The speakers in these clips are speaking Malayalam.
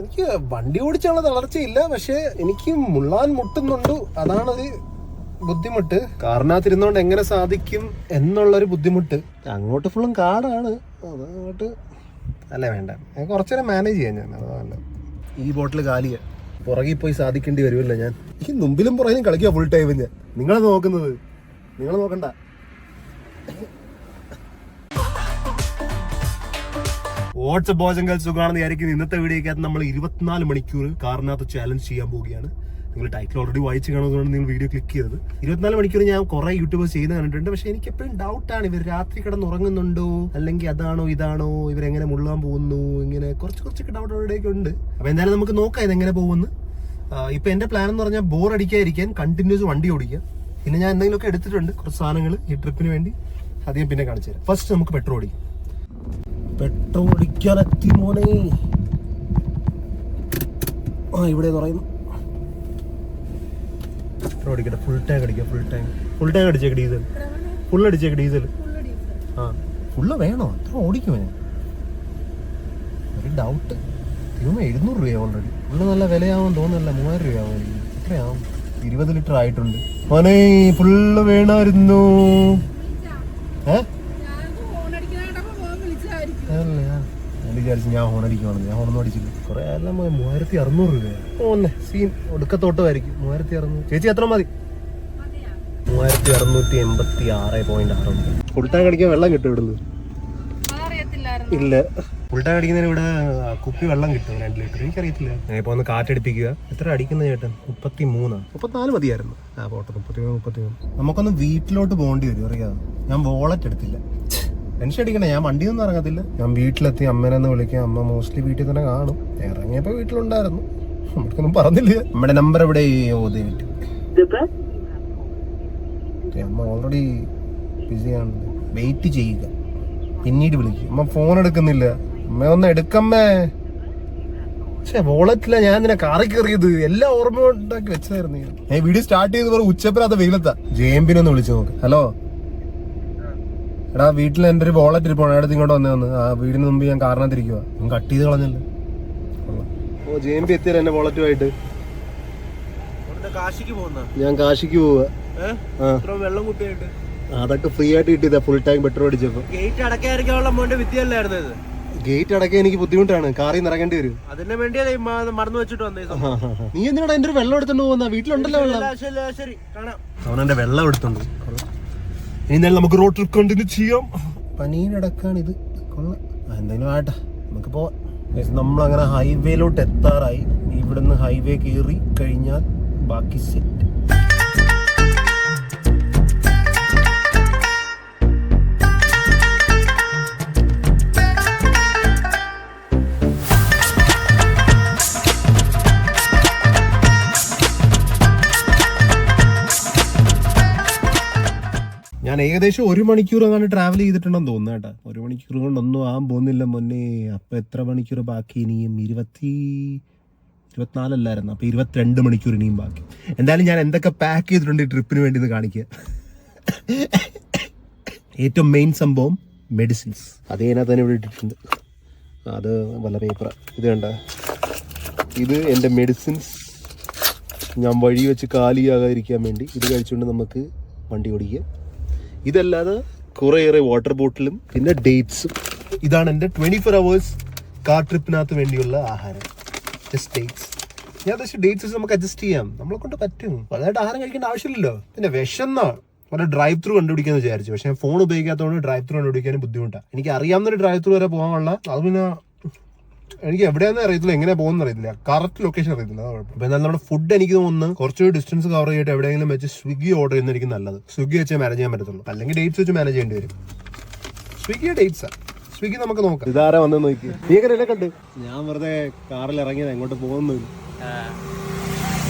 എനിക്ക് വണ്ടി ഓടിച്ചുള്ള തളർച്ചയില്ല, പക്ഷെ എനിക്ക് മുള്ളാൻ മുട്ടുന്നുണ്ട്. അതാണൊരു ബുദ്ധിമുട്ട്. കാറിനകത്തിരുന്നോണ്ട് എങ്ങനെ സാധിക്കും എന്നുള്ളൊരു ബുദ്ധിമുട്ട്. അങ്ങോട്ട് ഫുള്ളും കാടാണ്, അതങ്ങോട്ട് അല്ല വേണ്ട, കുറച്ചേരം മാനേജ് ചെയ്യാൻ ഞാൻ. അതല്ല, ഈ ബോട്ടിൽ കാലിയ പുറകിൽ പോയി സാധിക്കേണ്ടി വരുമല്ലോ ഞാൻ. ഈ മുമ്പിലും പുറകിലും കളിക്കുക ഫുൾ ടൈം. ഞാൻ നിങ്ങളെ നോക്കുന്നത്, നിങ്ങൾ നോക്കണ്ട. വാട്സ്ആപ്പ് ബോയ്സ് സുഖമാണെന്ന് വിചാരിക്കുന്നു. ഇന്നത്തെ വീഡിയോക്കകത്ത് നമ്മൾ 24 മണിക്കൂർ കാറിനകത്ത് ചാലഞ്ച് ചെയ്യാൻ പോവുകയാണ്. നിങ്ങൾ ടൈറ്റിൽ ഓൾറെഡി വായിച്ച് കാണുന്നതുകൊണ്ട് നിങ്ങൾ വീഡിയോ ക്ലിക്ക് ചെയ്തത്. 24 മണിക്കൂർ ഞാൻ കുറെ യൂട്യൂബേഴ്സ് ചെയ്യുന്ന കണ്ടിട്ടുണ്ട്. പക്ഷെ എനിക്ക് എപ്പോഴും ഡൗട്ടാണ്, ഇവർ രാത്രി കിടന്ന് ഉറങ്ങുന്നുണ്ടോ, അല്ലെങ്കിൽ അതാണോ ഇതാണോ, ഇവരെങ്ങനെ മുള്ളാൻ പോകുന്നു, ഇങ്ങനെ കുറച്ചൊക്കെ ഡൗട്ട് അവിടെയൊക്കെ ഉണ്ട്. അപ്പൊ എന്തായാലും നമുക്ക് നോക്കാം ഇതെങ്ങനെ പോകുമെന്ന്. ഇപ്പൊ എന്റെ പ്ലാൻ എന്ന് പറഞ്ഞാൽ ബോർ അടിക്കാതിരിക്കാൻ കണ്ടിന്യൂസ് വണ്ടി ഓടിക്കാം. പിന്നെ ഞാൻ എന്തെങ്കിലുമൊക്കെ എടുത്തിട്ടുണ്ട് കുറച്ച് സാധനങ്ങൾ ഈ ട്രിപ്പിന് വേണ്ടി. അധികം പിന്നെ കാണിച്ചു തരാം. ഫസ്റ്റ് നമുക്ക് പെട്രോൾ അടിക്കാം. പെട്രോൾ അടിക്കാനെത്തി മോനെ. ഇവിടെ പറയുന്നു പെട്രോൾ അടിക്കട്ടെ. ഫുൾ ടാങ്ക് അടിക്കാം. ഫുൾ ടാങ്ക് അടിച്ചേക്ക് ഡീസൽ. ഫുൾ അടിച്ചേക്ക് ഡീസൽ. ആ ഫുള്ള് വേണോ? അത്ര ഓടിക്കുമോ? ഞാൻ ഒരു ഡൗട്ട്. തിരുമ്പോ 700 രൂപയാവും ഓൾറെഡി. ഫുള്ള് നല്ല വിലയാവും തോന്നുന്നില്ല. 3000 രൂപയാവും. എത്രയാവും? 20 ലിറ്റർ ആയിട്ടുണ്ട് മോനെ. ഫുള്ള് വേണമായിരുന്നു. വിചാരിച്ചു ഞാൻ ഹോൺ അടിക്കുവാണെന്ന്. ഞാൻ ഹോണൊന്നും അടിച്ചില്ല. കുറെ എല്ലാം 3600 രൂപയാണ്. ഓന്നെ സീൻ ഒടുക്കത്തോട്ടമായിരിക്കും. 3600. ചേച്ചി എത്ര മതി? 3686.6. ഫുൾ ടാങ്ക് അടിക്കാൻ വെള്ളം കിട്ടും ഇവിടുന്ന്? ഇല്ല, ഫുൾ ടാങ്ക് അടിക്കുന്നതിന് ഇവിടെ കുപ്പി വെള്ളം കിട്ടും 2 ലിറ്റർ. എനിക്കറിയത്തില്ല. ഇപ്പൊ ഒന്ന് കാറ്റടിപ്പിക്കുക. എത്ര അടിക്കുന്ന ചേട്ടൻ? 34 മതിയായിരുന്നു. ആ പോട്ടെ, 33. നമുക്കൊന്ന് വീട്ടിലോട്ട് പോകേണ്ടി വരും, അറിയാം. ഞാൻ വോളറ്റ് എടുത്തില്ല. ടെൻഷൻ അടിക്കണേ, ഞാൻ വണ്ടിയൊന്നും ഇറങ്ങത്തില്ല. ഞാൻ വീട്ടിലെത്തി അമ്മേനെ ഒന്ന് വിളിക്കാം. അമ്മ മോസ്റ്റ്ലി വീട്ടിൽ തന്നെ കാണും. ഇറങ്ങിയപ്പോ വീട്ടിലുണ്ടായിരുന്നു. നമുക്കൊന്നും പറഞ്ഞില്ല. നമ്മുടെ നമ്പർ എവിടെ? അമ്മ ഓൾറെഡി ബിസിയാണ്. വെയിറ്റ് ചെയ്യുക, പിന്നീട് വിളിക്കും. അമ്മ ഫോൺ എടുക്കുന്നില്ല. അമ്മ ഒന്ന് എടുക്കമ്മേ. പക്ഷേ വോളറ്റില്ല. ഞാൻ നിന്നെ കാറി കയറിയത് എല്ലാം ഓർമ്മ ഉണ്ടാക്കി വെച്ചതായിരുന്നു. ഞാൻ വീഡിയോ സ്റ്റാർട്ട് ചെയ്ത് പറഞ്ഞ ഉച്ചപ്പരാത്ത വെയിലത്താ. ജെഎംപിനൊന്ന് വിളിച്ചു നോക്ക്. ഹലോ എടാ, വീട്ടിൽ എൻ്റെ ഒരു വോളറ്റ് ഇരിപ്പോ. അടുത്ത് ഇങ്ങോട്ട് വന്ന് ആ വീടിന് മുമ്പ് ഞാൻ കാറിനകത്തിരിക്കുക. കട്ട് ചെയ്ത് കളഞ്ഞല്ലോ. ഓ ജെഎംപി എത്തിയാൽ എന്നെ വോളറ്റുമായിട്ട്. ഞാൻ കാശിക്ക് പോവാ. വെള്ളം കുട്ടിയായിട്ട് അതൊക്കെ ഫ്രീ ആയിട്ട് കിട്ടിയതാ. ഫുൾ ടാങ്ക് പെട്രോൾ അടിച്ചപ്പോ. ഗേറ്റ് അടക്കാതിരിക്കാനുള്ള മോന്റെ വിദ്യയല്ലായിരുന്നു ഇത്. ഗേറ്റ് അടക്കാൻ എനിക്ക് ബുദ്ധിമുട്ടാണ്. കാറിൽ നിന്ന് ഇറങ്ങേണ്ടി വരും. അതിന് വേണ്ടിയല്ലേ മറന്നു വെച്ചിട്ട് വന്നേ. നീ എന്തിനാ എന്റെ ഒരു വെള്ളം എടുത്തോണ്ട് പോകുന്ന? വീട്ടിലുണ്ടല്ലോ വെള്ളം. ശരി കാണാം. അവനെന്റെ വെള്ളം എടുത്തോണ്ട്. ഇനി നമുക്ക് റോഡ് ട്രിപ്പ് കണ്ടിന്യൂ ചെയ്യാം. പനീനടക്കാണ് ഇത്. കൊള്ളാം. എന്തെങ്കിലും ആട്ടെ, നമുക്ക് പോവാം. നമ്മളങ്ങനെ ഹൈവേയിലോട്ട് എത്താറായി. ഇവിടുന്ന് ഹൈവേ കയറി കഴിഞ്ഞാൽ ബാക്കി സെറ്റ്. ഞാൻ ഏകദേശം 1 മണിക്കൂർ അങ്ങനെ ട്രാവൽ ചെയ്തിട്ടുണ്ടെന്ന് തോന്നുന്നു കേട്ടോ. 1 മണിക്കൂർ കൊണ്ടൊന്നും ആകാൻ പോകുന്നില്ല മുന്നേ. അപ്പൊ എത്ര മണിക്കൂർ ബാക്കി? ഇനിയും 24 അല്ലായിരുന്നു. അപ്പൊ 22 മണിക്കൂർ ഇനിയും ബാക്കി. എന്തായാലും ഞാൻ എന്തൊക്കെ പാക്ക് ചെയ്തിട്ടുണ്ട് ഈ ട്രിപ്പിന് വേണ്ടി എന്ന് കാണിക്കുക. ഏറ്റവും മെയിൻ സംഭവം മെഡിസിൻസ്. അത് അതിനകത്ത് തന്നെ ഇവിടെ ഇട്ടിട്ടുണ്ട്. അത് വല്ല പേപ്പർ. ഇത് കണ്ട, ഇത് എൻ്റെ മെഡിസിൻസ്. ഞാൻ വഴി വെച്ച് കാലിയാകാതിരിക്കാൻ വേണ്ടി ഇത് കഴിച്ചുകൊണ്ട് നമുക്ക് വണ്ടി ഓടിക്കുക. ഇതല്ലാതെ കുറേയേറെ വാട്ടർ ബോട്ടിലും പിന്നെ ഡേറ്റ്സും. ഇതാണ് എൻ്റെ 24 hours കാർ ട്രിപ്പിനകത്ത് വേണ്ടിയുള്ള ആഹാരം. Just dates. ഞാൻ ഉദ്ദേശിച്ച ഡേറ്റ്സ് നമുക്ക് അഡ്ജസ്റ്റ് ചെയ്യാം. നമ്മളെ കൊണ്ട് പറ്റും. അതായിട്ട് ആഹാരം കഴിക്കേണ്ട ആവശ്യമില്ലല്ലോ. പിന്നെ വിശന്നാ ഒരു ഡ്രൈവ് ത്രൂ കണ്ടുപിടിക്കാന്ന് വിചാരിച്ചു. പക്ഷെ ഫോൺ ഉപയോഗിക്കാത്തതുകൊണ്ട് ഡ്രൈവ് ത്രൂ കണ്ടുപിടിക്കാനും ബുദ്ധിമുട്ടാണ്. എനിക്ക് അറിയാവുന്നൊരു ഡ്രൈവ് ത്രൂ വരെ പോകാനുള്ള. അത് പിന്നെ എനിക്ക് എവിടെയാണെന്ന് അറിയത്തില്ല, എങ്ങനെ പോകുന്ന അറിയത്തില്ല, കറക്റ്റ് ലൊക്കേഷൻ അറിയത്തില്ല. അപ്പൊ എന്നാലും നമ്മുടെ ഫുഡ് എനിക്ക് തോന്നുന്നു കുറച്ചൊരു ഡിസ്റ്റൻസ് കവർ ചെയ്തിട്ട് എവിടെയെങ്കിലും വെച്ച് സ്വിഗ്ഗി ഓർഡർ ചെയ്യുന്നതായിരിക്കും നല്ലത്. സ്വിഗ്ഗി വെച്ച് മാനേജ് ചെയ്യാൻ പറ്റത്തുള്ളൂ. അല്ലെങ്കിൽ ഡേറ്റ്സ് വെച്ച് മാനേജ് ചെയ്യേണ്ടി വരും. സ്വിഗ്ഗി ഡേറ്റ്സാ. സ്വിഗ്ഗി നമുക്ക് നോക്കാം. ഇതാരാ വന്ന് നോക്കി. നീ എങ്ങനെ കണ്ട്? ഞാൻ വെറുതെ കാറിൽ ഇറങ്ങിയത്, എങ്ങോട്ട് പോകുന്നില്ല.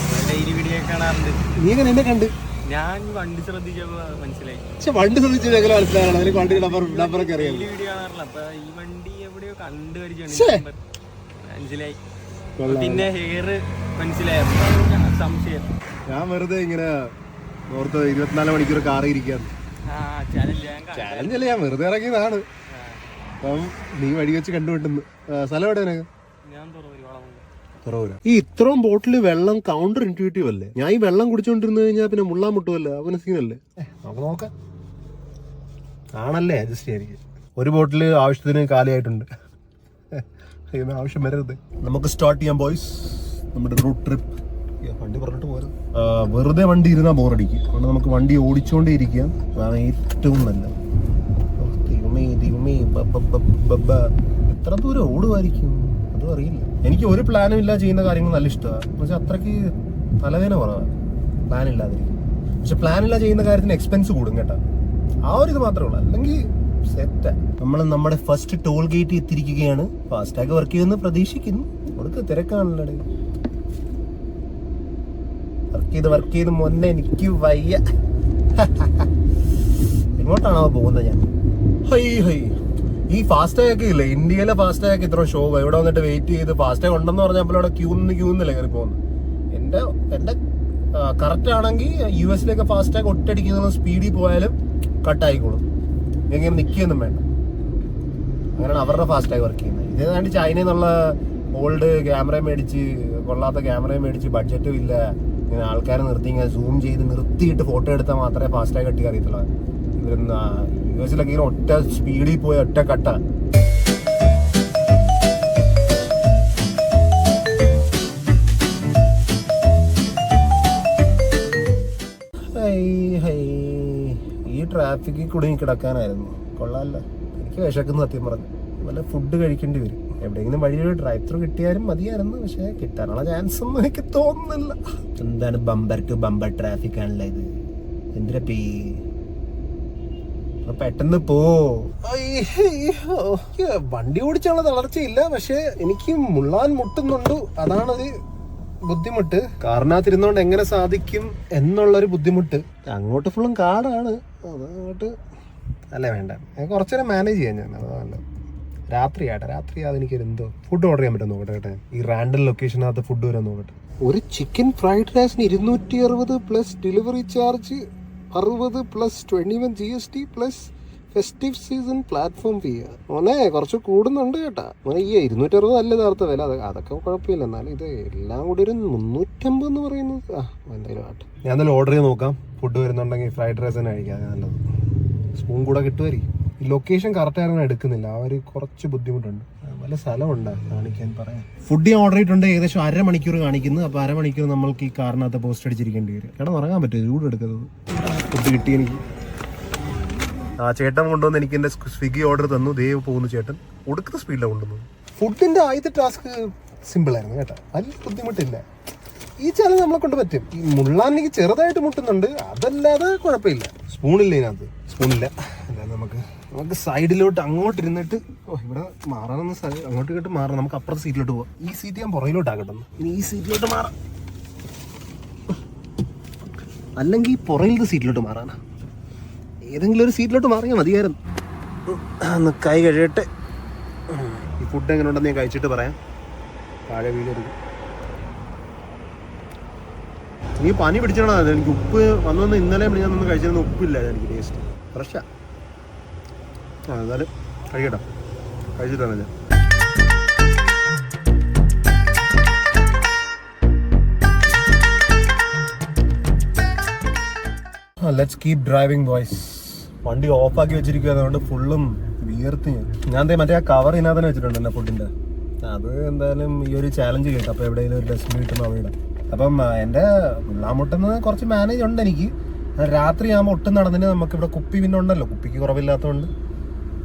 നീ എങ്ങനെ എന്നെ കണ്ട്? ഞാൻ വണ്ടി ശ്രദ്ധിച്ചപ്പോ മനസ്സിലായി. പക്ഷെ വണ്ടി ശ്രദ്ധിച്ചത് എങ്ങനെ മനസ്സിലാകണം? അതിന് വണ്ടി നമ്പറൊക്കെ അറിയാം. വീഡിയോ കാണാറില്ല. അപ്പൊ ഈ വണ്ടി എവിടെയോ കണ്ടു പരിചയമാണ്. മനസ്സിലായി. പിന്നെ ഹെയർ മനസ്സിലായിരുന്നു. സംശയം. ഞാൻ വെറുതെ ഇങ്ങനെ ഓർത്ത് 24 മണിക്കൂർ കാറിൽ ഇരിക്കാന്ന്. ചാലഞ്ച് അല്ലേ, ഞാൻ വെറുതെ ഇറങ്ങിയതാണ്. അപ്പം നീ വഴി വെച്ച് കണ്ടുപിട്ടുന്നു. സ്ഥലം എവിടെ? തുറവൂല. ഈ ഇത്രയും ബോട്ടിൽ വെള്ളം കൗണ്ടർ ഇൻറ്റ്യൂട്ടീവ് അല്ലേ? ഞാൻ ഈ വെള്ളം കുടിച്ചോണ്ടിരുന്നു കഴിഞ്ഞാൽ പിന്നെ മുള്ളാൻ മുട്ടുമല്ലേ, അവന് സീനല്ലേ? നമുക്ക് നോക്കാം. ആണല്ലേ, അഡ്ജസ്റ്റ് ചെയ്യായിരിക്കും. ഒരു ബോട്ടിൽ ആവശ്യത്തിന് കാലിയായിട്ടുണ്ട്. ആവശ്യം വരരുത്. നമുക്ക് സ്റ്റാർട്ട് ചെയ്യാം ബോയ്സ് നമ്മുടെ റൂട്ട് ട്രിപ്പ്. വണ്ടി പറഞ്ഞിട്ട് പോരുത്. വെറുതെ വണ്ടി ഇരുന്നാൽ ബോറടിക്കും. അതുകൊണ്ട് നമുക്ക് വണ്ടി ഓടിച്ചോണ്ടേ ഇരിക്കാം, അതാണ് ഏറ്റവും നല്ലത്. എത്ര ദൂരം ഓടുമായിരിക്കും അതും അറിയില്ല. എനിക്ക് ഒരു പ്ലാനും ഇല്ല ചെയ്യുന്ന കാര്യങ്ങൾ നല്ല ഇഷ്ടമാണ്. പക്ഷെ അത്രയ്ക്ക് തലവേദന കുറവാണ് പ്ലാൻ ഇല്ലാതിരിക്കും. പക്ഷെ പ്ലാൻ ഇല്ല ചെയ്യുന്ന കാര്യത്തിന് എക്സ്പെൻസ് കൂടും കേട്ടോ. ആ ഒരു ഇത് മാത്രമേ ഉള്ളൂ, അല്ലെങ്കിൽ സെറ്റാ. നമ്മൾ നമ്മുടെ ഫസ്റ്റ് ടോൾ ഗേറ്റ് എത്തിയിരിക്കുകയാണ്. ഫാസ്റ്റാഗ് വർക്ക് ചെയ്യുമെന്ന് പ്രതീക്ഷിക്കുന്നു. അവർക്ക് തിരക്കാണല്ലോ. വർക്ക് ചെയ്ത് ಮೊನ್ನೆ എനിക്ക് വയ്യ. എങ്ങോട്ടാണോ പോകുന്നത് ഞാൻ? ഈ ഫാസ്റ്റാഗ് ഒക്കെ ഇല്ലേ, ഇന്ത്യയിലെ ഫാസ്റ്റാഗ് ഒക്കെ ഇത്ര ഷോ. ഇവിടെ വന്നിട്ട് വെയിറ്റ് ചെയ്ത് ഫാസ്റ്റാഗ് ഉണ്ടെന്ന് പറഞ്ഞപ്പോൾ അവിടെ ക്യൂ നിന്നില്ല കയറി പോകുന്നത്. എന്റെ കറക്റ്റ് ആണെങ്കിൽ US ഫാസ്റ്റാഗ് ഒറ്റയടിക്കുന്ന സ്പീഡിൽ പോയാലും കട്ടായിക്കോളും. ഇങ്ങനെ നിൽക്കുകയൊന്നും വേണ്ട. അങ്ങനെയാണ് അവരുടെ ഫാസ്റ്റാഗ് വർക്ക് ചെയ്യുന്നത്. ഇതേതാണ്ട് ചൈനയിൽ നിന്നുള്ള ഓൾഡ് ക്യാമറ മേടിച്ച്, കൊള്ളാത്ത ക്യാമറ മേടിച്ച്, ബഡ്ജറ്റും ഇല്ല, ഇങ്ങനെ ആൾക്കാരെ നിർത്തി ഇങ്ങനെ സൂം ചെയ്ത് നിർത്തിയിട്ട് ഫോട്ടോ എടുത്താൽ മാത്രമേ ഫാസ്റ്റാഗ് കട്ടി അറിയത്തുള്ളൂ. ഇവർ US ഇങ്ങനെ ഒറ്റ സ്പീഡിൽ പോയി ഒറ്റ കട്ട. ഈ ട്രാഫിക്കിൽ കുടുങ്ങി കിടക്കാനായിരുന്നു. കൊള്ളാമല്ല. എനിക്ക് വിശക്കുന്നു സത്യം പറഞ്ഞു. വല്ല ഫുഡ് കഴിക്കേണ്ടി വരും. എവിടെയെങ്കിലും വഴിയൊരു ഡ്രൈവ് ത്രൂ കിട്ടിയാലും മതിയായിരുന്നു. പക്ഷെ കിട്ടാനുള്ള ചാൻസ് ഒന്നും എനിക്ക് തോന്നുന്നില്ല. എന്താണ് ബമ്പർ ടു ബമ്പർ ട്രാഫിക് ആണല്ലോ ഇത്. എന്തിനാ പെട്ടെന്ന് പോ. വണ്ടി ഓടിച്ചുള്ള തളർച്ചയില്ല, പക്ഷെ എനിക്ക് മുള്ളാൻ മുട്ടുന്നുണ്ട്. അതാണൊരു ബുദ്ധിമുട്ട്. കാറിനകത്തിരുന്നോണ്ട് എങ്ങനെ സാധിക്കും എന്നുള്ളൊരു ബുദ്ധിമുട്ട്. അങ്ങോട്ട് ഫുള്ളും കാടാണ്. അതങ്ങോട്ട് അല്ല വേണ്ട, കുറച്ചേരം മാനേജ് ചെയ്യാൻ ഞാൻ. അതല്ല രാത്രി അതെനിക്കൊരു എന്തോ ഫുഡ് ഓർഡർ ചെയ്യാൻ പറ്റും നോക്കട്ടെ കേട്ടെ. ഈ റാൻഡം ലൊക്കേഷനകത്ത് ഫുഡ് വരാൻ നോക്കട്ടെ. ഒരു ചിക്കൻ ഫ്രൈഡ് റൈസിന് 260 plus delivery charge 60 plus 21 GST plus festive season platform fee. മോനെ കുറച്ച് കൂടുന്നുണ്ട് കേട്ടാ. മോനെ ഈ 260 അല്ല യഥാർത്ഥ വില. അതൊക്കെ കുഴപ്പമില്ല. എന്നാലും ഇത് എല്ലാം കൂടി ഒരു 350 എന്ന് പറയുന്നത്. എന്തായാലും ആട്ടെ, ഞാൻ എന്തായാലും ഓർഡർ ചെയ്ത് നോക്കാം. ഫുഡ് വരുന്നുണ്ടെങ്കിൽ ഫ്രൈഡ് റൈസ് തന്നെ കഴിക്കാം, നല്ലത്. സ്പൂൺ കൂടെ കിട്ടുമായിരിക്കും. ഈ ലൊക്കേഷൻ കറക്റ്റായിരുന്നു എടുക്കുന്നില്ല. ആ ഒരു കുറച്ച് ബുദ്ധിമുട്ടുണ്ട്. വല്ല സ്ഥലമുണ്ട് കാണിക്കാൻ പറയാം. ഫുഡ് ഞാൻ ഓർഡർ ചെയ്തിട്ടുണ്ട്. ഏകദേശം 1/2 മണിക്കൂർ കാണിക്കുന്നു. അപ്പോൾ 1/2 മണിക്കൂർ നമ്മൾക്ക് ഈ കാറിനകത്ത് പോസ്റ്റ് അടിച്ചിരിക്കേണ്ടി വരും. കിടന്നുറങ്ങാൻ പറ്റും, ചൂട് എടുക്കുന്നത്. ഫുഡ് കിട്ടി എനിക്ക്. ആ ചേട്ടൻ കൊണ്ടുവന്ന് എനിക്ക് എൻ്റെ സ്വിഗ്ഗി ഓർഡർ തന്നു. ദേവ് പോകുന്നു ചേട്ടൻ. ഒടുക്കുന്ന സ്പീഡിലാണ് കൊണ്ടുവന്നത്. ഫുഡിൻ്റെ ആദ്യത്തെ ടാസ്ക് സിമ്പിളായിരുന്നു കേട്ടോ, വലിയ ബുദ്ധിമുട്ടില്ല. ഈ ചാനൽ നമ്മളെ കൊണ്ട് പറ്റും. ഈ മുള്ളാൻ എനിക്ക് ചെറുതായിട്ട് മുട്ടുന്നുണ്ട്, അതല്ലാതെ കുഴപ്പമില്ല. സ്പൂണില്ല ഇതിനകത്ത്, സ്പൂണില്ല. അല്ലാതെ നമുക്ക് സൈഡിലോട്ട് അങ്ങോട്ട് ഇരുന്നിട്ട് ഇവിടെ മാറാനൊന്നും അങ്ങോട്ട് ഇങ്ങോട്ട് മാറാം. നമുക്ക് അപ്പുറത്തെ സീറ്റിലോട്ട് പോവാം. ഈ സീറ്റ് ഞാൻ പുറകിലോട്ടാക്കട്ടെ. ഇനി ഈ സീറ്റിലോട്ട് മാറാം, അല്ലെങ്കിൽ പുറകിലത്തെ സീറ്റിലോട്ട് മാറാനാ. ഏതെങ്കിലും ഒരു സീറ്റിലോട്ട് മാറിയാൽ മതിയായിരുന്നു. ഒന്ന് കൈ കഴിയട്ടെ. ഈ ഫുഡ് എങ്ങനെ ഉണ്ടെന്ന് ഞാൻ കഴിച്ചിട്ട് പറയാം. താഴെ വീഴരുത്. നീ പനി പിടിച്ചോണോ? എനിക്ക് ഉപ്പ് വന്നു. ഇന്നലെ ഞാൻ ഒന്ന് കഴിച്ചിരുന്ന ഉപ്പില്ല എനിക്ക്. ടേസ്റ്റ് ഫ്രഷാ. എന്നാലും കഴിക്കട്ടോ, കഴിച്ചിട്ടാണ് ഞാൻ. Let's keep driving boys. വണ്ടി ഓഫാക്കി വെച്ചിരിക്കുക, അതുകൊണ്ട് ഫുള്ളും വിയർത്ത് ഞാൻ മറ്റേ ആ കവർ ഇതിനകത്ത് തന്നെ വെച്ചിട്ടുണ്ട് എൻ്റെ ഫുഡിൻ്റെ. അത് എന്തായാലും ഈ ഒരു ചാലഞ്ച് കേട്ടോ. അപ്പോൾ എവിടെയെങ്കിലും ഒരു ഡസ്റ്റ്ബിൻ കിട്ടുന്ന അവിടെ. അപ്പം എൻ്റെ മുള്ളാമുട്ടെന്ന് കുറച്ച് മാനേജ് ഉണ്ട് എനിക്ക്. രാത്രി ആകുമ്പോൾ ഒട്ടും നടന്നിട്ട് നമുക്കിവിടെ കുപ്പി പിന്നെ ഉണ്ടല്ലോ, കുപ്പിക്ക് കുറവില്ലാത്തതുകൊണ്ട്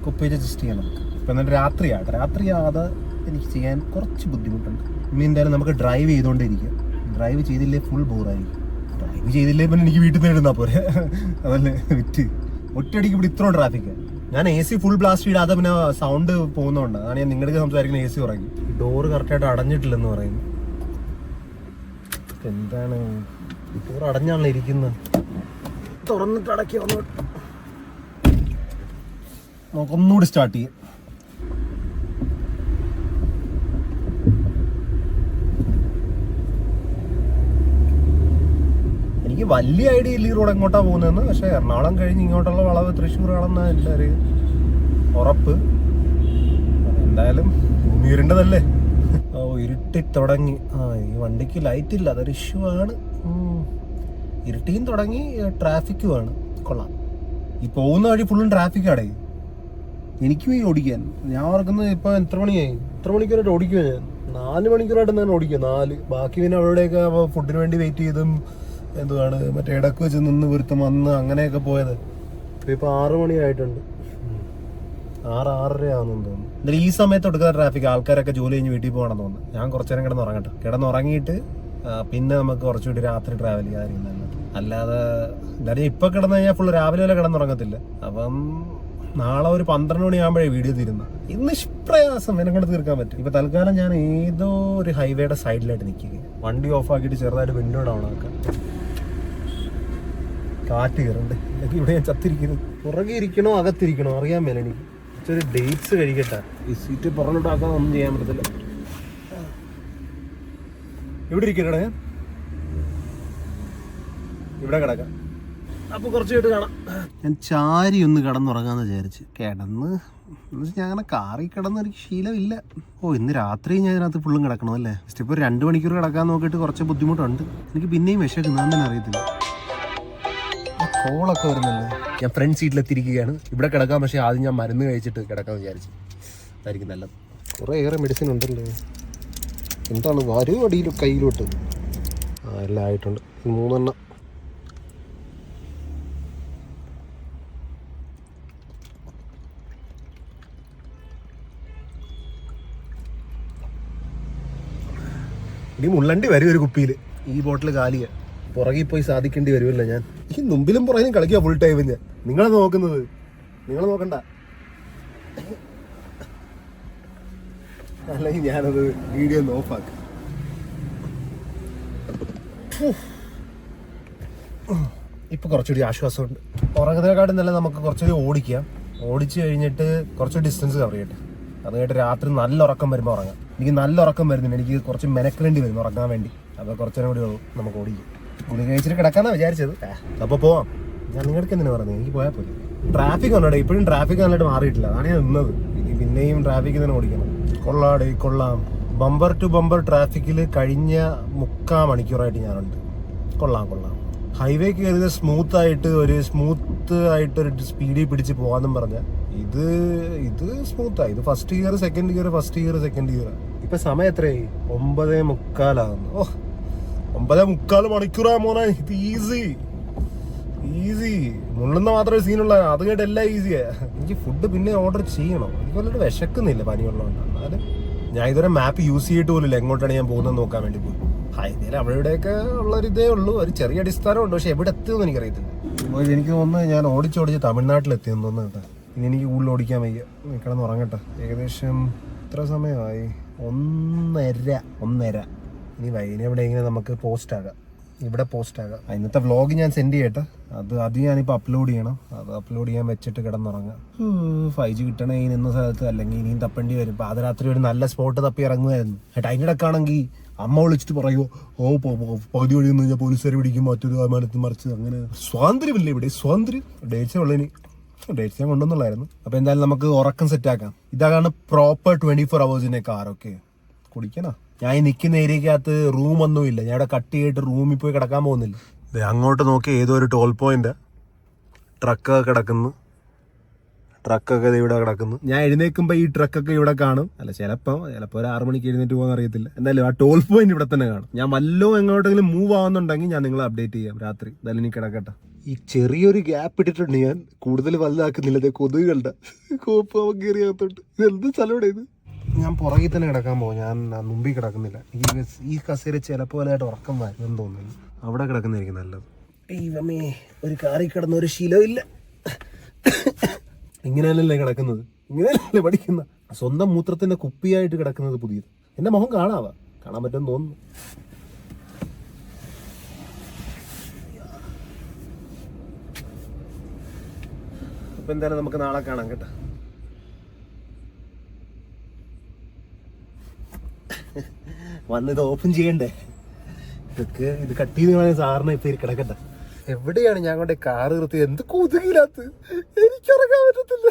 കുപ്പി അഡ്ജസ്റ്റ് ചെയ്യണം. ഇപ്പം എന്നിട്ട് രാത്രിയാതെ എനിക്ക് ചെയ്യാൻ കുറച്ച് ബുദ്ധിമുട്ടുണ്ട്. ഇനി എന്തായാലും നമുക്ക് ഡ്രൈവ് ചെയ്തുകൊണ്ടിരിക്കുക. ഡ്രൈവ് ചെയ്തില്ലേ ഫുൾ ബോറായിരിക്കും. ഡ്രൈവ് ചെയ്തില്ലേ പിന്നെ എനിക്ക് വീട്ടിൽ നിന്ന് ഇടുന്നാൽ പോരെ, അതല്ലേ വിറ്റ്. ഒറ്റയടിക്ക് ഇവിടെ ഇത്രയും ട്രാഫിക്ക്. ഞാൻ AC ഫുൾ ബ്ലാസ്റ്റ് ഇടാതെ പിന്നെ സൗണ്ട് പോകുന്നതുകൊണ്ട് അതാണ് ഞാൻ നിങ്ങളുടെ സംസാരിക്കുന്ന. AC ഉറങ്ങി, ഡോറ് കറക്റ്റായിട്ട് അടഞ്ഞിട്ടില്ലെന്ന് പറയുന്നു. എന്താണ് ഡോർ അടഞ്ഞാണല്ലോ ഇരിക്കുന്നത്. തുറന്നിട്ട് അടക്കി ഒന്നുകൂടി സ്റ്റാർട്ട് ചെയ്യും. എനിക്ക് വലിയ ഐഡിയ ഇല്ല ഈ റോഡ് എങ്ങോട്ടാ പോകുന്നതെന്ന്. പക്ഷെ എറണാകുളം കഴിഞ്ഞ് ഇങ്ങോട്ടുള്ള വളവ് തൃശ്ശൂർ ആണെന്നാണ് എൻ്റെ ഒരു ഉറപ്പ്. എന്തായാലും ഭൂമി വരേണ്ടതല്ലേ. ഇരുട്ടി തുടങ്ങി. ഈ വണ്ടിക്ക് ലൈറ്റ് ഇല്ല, അതൊരു ഇഷ്യൂ ആണ്. ഇരുട്ടിയും തുടങ്ങി, ട്രാഫിക്കുമാണ്. കൊള്ളാം. ഈ പോകുന്ന വഴി ഫുള്ളും ട്രാഫിക്കാടേ. എനിക്കും ഈ ഓടിക്കാൻ ഞാൻ ഓർക്കുന്നത് ഇപ്പം എത്ര മണിയായി, എത്ര മണിക്കൂറായിട്ട് ഓടിക്കുക ഞാൻ? 4 മണിക്കൂറായിട്ട് ഞാൻ ഓടിക്കുക. 4. ബാക്കി പിന്നെ അവിടെയൊക്കെ ഫുഡിന് വേണ്ടി വെയിറ്റ് ചെയ്തും എന്തുവാണ് മറ്റേ ഇടക്ക് വെച്ച് നിന്ന് വരുത്തും വന്ന് അങ്ങനെയൊക്കെ പോയത്. ഇപ്പം 6 മണിയായിട്ടുണ്ട്. 6-6:30 ആണെന്ന് തോന്നുന്നു. എന്നാലും ഈ സമയത്ത് എടുക്കുന്ന ട്രാഫിക്, ആൾക്കാരൊക്കെ ജോലി കഴിഞ്ഞ് വീട്ടിൽ പോകണമെന്ന് തോന്നുന്നു. ഞാൻ കുറച്ചു നേരം കിടന്നുറങ്ങട്ടെ. കിടന്നുറങ്ങിയിട്ട് പിന്നെ നമുക്ക് കുറച്ചുകൂടി രാത്രി ട്രാവൽ ചെയ്യാതിരിക്കും നല്ലത്. അല്ലാതെ എന്തായാലും ഇപ്പം കിടന്നു കഴിഞ്ഞാൽ ഫുള്ള് രാവിലെ വരെ കിടന്നുറങ്ങത്തില്ല. അപ്പം നാളെ ഒരു 12 മണിയാകുമ്പോഴേ വീഡിയോ തീരുന്നു. ഇന്ന് ഇഷ്പ്രയാസം എന്നെ കൊണ്ട് തീർക്കാൻ പറ്റും. ഇപ്പൊ തൽക്കാലം ഞാൻ ഏതോ ഒരു ഹൈവേയുടെ സൈഡിലായിട്ട് നിൽക്കുക. വണ്ടി ഓഫ് ആക്കിയിട്ട് ചെറുതായിട്ട് വിൻഡോ ഡൗൺ ആക്കാം. കാറ്റ് കയറണ്ട്. അല്ലെങ്കിൽ ഇവിടെ ഞാൻ ചത്തിരിക്കുന്നു. പുറകെ ഇരിക്കണോ അകത്തിരിക്കണോ അറിയാൻ മേല എനിക്ക്. ഒരു ഡേറ്റ്സ് കഴിക്കട്ടെ. ഈ സീറ്റ് പുറകിലോട്ടാക്കാൻ ഒന്നും ചെയ്യാൻ പറ്റത്തില്ല. ഇവിടെ ഇരിക്കട്ടെ, ഞാൻ ഇവിടെ കിടക്കാം. അപ്പോൾ കുറച്ച് കേട്ട് കാണാം. ഞാൻ ചാരി ഒന്ന് കിടന്നുറങ്ങാന്ന് വിചാരിച്ച് കിടന്ന് ഞാൻ അങ്ങനെ കാറിൽ കിടന്ന് എനിക്ക് ശീലമില്ല. ഇന്ന് രാത്രി ഞാൻ ഇതിനകത്ത് ഫുള്ളും കിടക്കണം അല്ലേ. ജസ്റ്റ് ഇപ്പോൾ 2 മണിക്കൂർ കിടക്കാൻ നോക്കിയിട്ട് കുറച്ച് ബുദ്ധിമുട്ടുണ്ട്. എനിക്ക് പിന്നെയും വിശക്കുന്നത് തന്നെ അറിയത്തില്ല. കോളൊക്കെ വരുന്നല്ലേ. ഞാൻ ഫ്രണ്ട് സീറ്റിലെത്തിയിരിക്കുകയാണ്. ഇവിടെ കിടക്കാം. പക്ഷേ ആദ്യം ഞാൻ മരുന്ന് കഴിച്ചിട്ട് കിടക്കാമെന്ന് വിചാരിച്ചു. അതായിരിക്കും നല്ലത്. കുറേയേറെ മെഡിസിൻ ഉണ്ടല്ലോ. എന്താണ് വരും അടിയിലും കയ്യിലോട്ട്. എല്ലാം ആയിട്ടുണ്ട്. 3 എണ്ണം. ഇനി മുള്ളണ്ടി വരും ഒരു കുപ്പിയിൽ. ഈ ബോട്ടിൽ കാലിയ പുറകിൽ പോയി സാധിക്കേണ്ടി വരുമല്ലോ. ഞാൻ ഈ മുമ്പിലും പുറകിലും കളിക്കുക ഫുൾ ടൈം. ഞാൻ നിങ്ങളെ നോക്കുന്നത്, നിങ്ങൾ നോക്കണ്ട. അല്ലെങ്കിൽ ഞാനത് വീഡിയോ ഒന്ന് ഓഫാക്കാം. ഇപ്പൊ കുറച്ചുകൂടി ആശ്വാസമുണ്ട്. ഉറങ്ങുന്നതിനെക്കാട്ടും നല്ല നമുക്ക് കുറച്ചുകൂടി ഓടിക്കാം. ഓടിച്ചു കഴിഞ്ഞിട്ട് കുറച്ച് ഡിസ്റ്റൻസ് കവർ ചെയ്യട്ടെ. അത് കഴിഞ്ഞിട്ട് രാത്രി നല്ല ഉറക്കം വരുമ്പോൾ ഉറങ്ങാം. എനിക്ക് നല്ല ഉറക്കം വരുന്നുണ്ട്. എനിക്ക് കുറച്ച് മെനക്കേണ്ടി വരും ഉറങ്ങാൻ വേണ്ടി. അപ്പോൾ കുറച്ചേരം കൂടി നമുക്ക് ഓടിക്കും. ഗുളിക കഴിച്ചിട്ട് കിടക്കാന്നാണ് വിചാരിച്ചത്. അപ്പോൾ പോവാം. ഞാൻ നിങ്ങൾക്ക് എന്തിനാ പറഞ്ഞത്? എനിക്ക് പോയാൽ പോലെ. ട്രാഫിക് ഉണ്ടോ? ഇപ്പോഴും ട്രാഫിക് നല്ലതായിട്ട് മാറിയിട്ടില്ല. അതാണ് ഞാൻ നിന്നത്. ഇനി പിന്നെയും ട്രാഫിക്കിൽ തന്നെ ഓടിക്കണം. കൊള്ളാടേ കൊള്ളാം. ബമ്പർ ടു ബമ്പർ ട്രാഫിക്കിൽ കഴിഞ്ഞ 3/4 മണിക്കൂറായിട്ട് ഞാനുണ്ട്. കൊള്ളാം. ഹൈവേ കയറിയത് സ്മൂത്ത് ആയിട്ട് ഒരു സ്പീഡിൽ പിടിച്ച് പോകാമെന്നും പറഞ്ഞ ഇത് സ്മൂത്തായി. ഇത് ഫസ്റ്റ് ഗിയർ സെക്കൻഡ് ഗിയർ. ഇപ്പൊ സമയം എത്രയായി? 9:45 ആകുന്നു. 9:45 മണിക്കൂറാ മോനെ. ഇത് ഈസി. മുള്ളുന്ന മാത്രമേ സീനുള്ള. അത് കേട്ട് എല്ലാം ഈസിയാ. എനിക്ക് ഫുഡ് പിന്നെ ഓർഡർ ചെയ്യണം. എനിക്ക് വല്ലതും വിശക്കുന്നില്ല പനിയുള്ളതുകൊണ്ട്. എന്നാലും ഞാൻ ഇതുവരെ മാപ്പ് യൂസ് ചെയ്തിട്ട് പോലില്ല എങ്ങോട്ടാണ് ഞാൻ പോകുന്നത് നോക്കാൻ വേണ്ടി പോയി. ഹൈവേയിൽ അവിടെ ഇവിടെയൊക്കെ ഉള്ളൊരിതേ ഉള്ളൂ. ഒരു ചെറിയ അടിസ്ഥാനമുണ്ട്. പക്ഷെ എവിടെ എത്തുമെന്ന് എനിക്കറിയത്തില്ല. എനിക്ക് തോന്നുന്നു ഞാൻ ഓടിച്ച് തമിഴ്നാട്ടിലെത്തിയെന്ന് തോന്നുന്നു കേട്ടോ. ഇനി എനിക്ക് കൂടുതൽ ഓടിക്കാൻ വയ്യ. കിടന്ന് ഉറങ്ങട്ടെ. ഏകദേശം എത്ര സമയമായി? 1:30. ഇനി എവിടെയെങ്കിലും നമുക്ക് ഇവിടെ പോസ്റ്റ് ആകാം. ഇന്നത്തെ വ്ളോഗ് ഞാൻ സെൻഡ് ചെയ്യട്ടെ. അത് ഞാനിപ്പോൾ അപ്ലോഡ് ചെയ്യണം. അത് അപ്ലോഡ് ചെയ്യാൻ വെച്ചിട്ട് കിടന്നുറങ്ങാം. 5G കിട്ടണേ ഇന്ന സ്ഥലത്ത്, അല്ലെങ്കിൽ ഇനിയും തപ്പേണ്ടി വരും. പാതിരാത്രി ഒരു നല്ല സ്പോട്ട് തപ്പി ഇറങ്ങുമായിരുന്നു. അതിൻ്റെ ഇടക്കാണെങ്കിൽ അമ്മ വിളിച്ചിട്ട് പറയുമോ, പകുതി വഴി നിന്ന് കഴിഞ്ഞാൽ പോലീസുകാരെ പിടിക്കും, മറ്റൊരു വിമാനത്തിൽ മറിച്ച്. അങ്ങനെ സ്വാതന്ത്ര്യമില്ല ഇവിടെ. ഡേറ്റ്സ് ഉള്ളതിന് ഡേറ്റ്സ് ഞാൻ കൊണ്ടുവന്നുള്ളായിരുന്നു. അപ്പോൾ എന്തായാലും നമുക്ക് ഉറക്കം സെറ്റാക്കാം. ഇതാണ് പ്രോപ്പർ 24 hours കാർ. ഓക്കെ, കുടിക്കണോ? ഞാൻ ഈ നിൽക്കുന്ന ഏരിയക്കകത്ത് റൂമൊന്നുമില്ല. ഞാൻ ഇവിടെ കട്ട് ചെയ്തിട്ട് റൂമിൽ പോയി കിടക്കാൻ പോകുന്നില്ല. അങ്ങോട്ട് നോക്കി ഏതോ ഒരു ടോൾ പോയിന്റ് ട്രക്കൊക്കെ ഇവിടെ കിടക്കുന്നു. ഞാൻ എഴുന്നേൽക്കുമ്പോൾ ഈ ട്രക്കൊക്കെ ഇവിടെ കാണും. അല്ല, ചിലപ്പോൾ ഒരു 6 മണിക്ക് എഴുന്നേറ്റ് പോകാൻ അറിയത്തില്ല. എന്തായാലും ആ ടോൾ പോയിന്റ് ഇവിടെ തന്നെ കാണും. ഞാൻ എങ്ങോട്ടെങ്കിലും മൂവ് ആവുന്നുണ്ടെങ്കിൽ ഞാൻ നിങ്ങളെ അപ്ഡേറ്റ് ചെയ്യാം രാത്രി. എന്തായാലും ഇനി കിടക്കട്ടെ. ഈ ചെറിയൊരു ഗ്യാപ്പ് ഇട്ടിട്ടുണ്ട്. ഞാൻ കൂടുതൽ വലുതാക്കുന്നില്ല. കൊതുകളുടെ കോപ്പ് കയറിയകത്തോട്ട്. ഇതെന്ത് സ്ഥലം ഇത്? ഞാൻ പുറകിൽ തന്നെ കിടക്കാൻ പോകും. ഞാൻ മുമ്പിൽ കിടക്കുന്നില്ല. ഈ കസേര ചിലപ്പോലായിട്ട് ഉറക്കം വരുമെന്ന് തോന്നുന്നു. അവിടെ കിടക്കുന്നതായിരിക്കും നല്ലത്. ദൈവമേ, ഒരു കാറിൽ കിടന്ന ഒരു ശീലമില്ല. ഇങ്ങനെയല്ലേ കിടക്കുന്നത്? ഇങ്ങനെയല്ലേ പഠിക്കുന്ന? സ്വന്തം മൂത്രത്തിന്റെ കുപ്പിയായിട്ട് കിടക്കുന്നത് പുതിയത്. എന്റെ മുഖം കാണാൻ പറ്റുമെന്ന് തോന്നുന്നു. അപ്പൊ എന്തായാലും നമുക്ക് നാളെ കാണാം കേട്ടോ. വന്നത് ഓപ്പൺ ചെയ്യണ്ടേ? ഇത് കട്ട് ചെയ്ത് സാറിന് ഇപ്പൊ കിടക്കട്ടെ. എവിടെയാണ് ഞാൻ കൊണ്ട് കാറ് നിർത്തിയത്? എന്ത് കൊതുകില്ലാത്ത? എനിക്കിറങ്ങാൻ പറ്റത്തില്ല.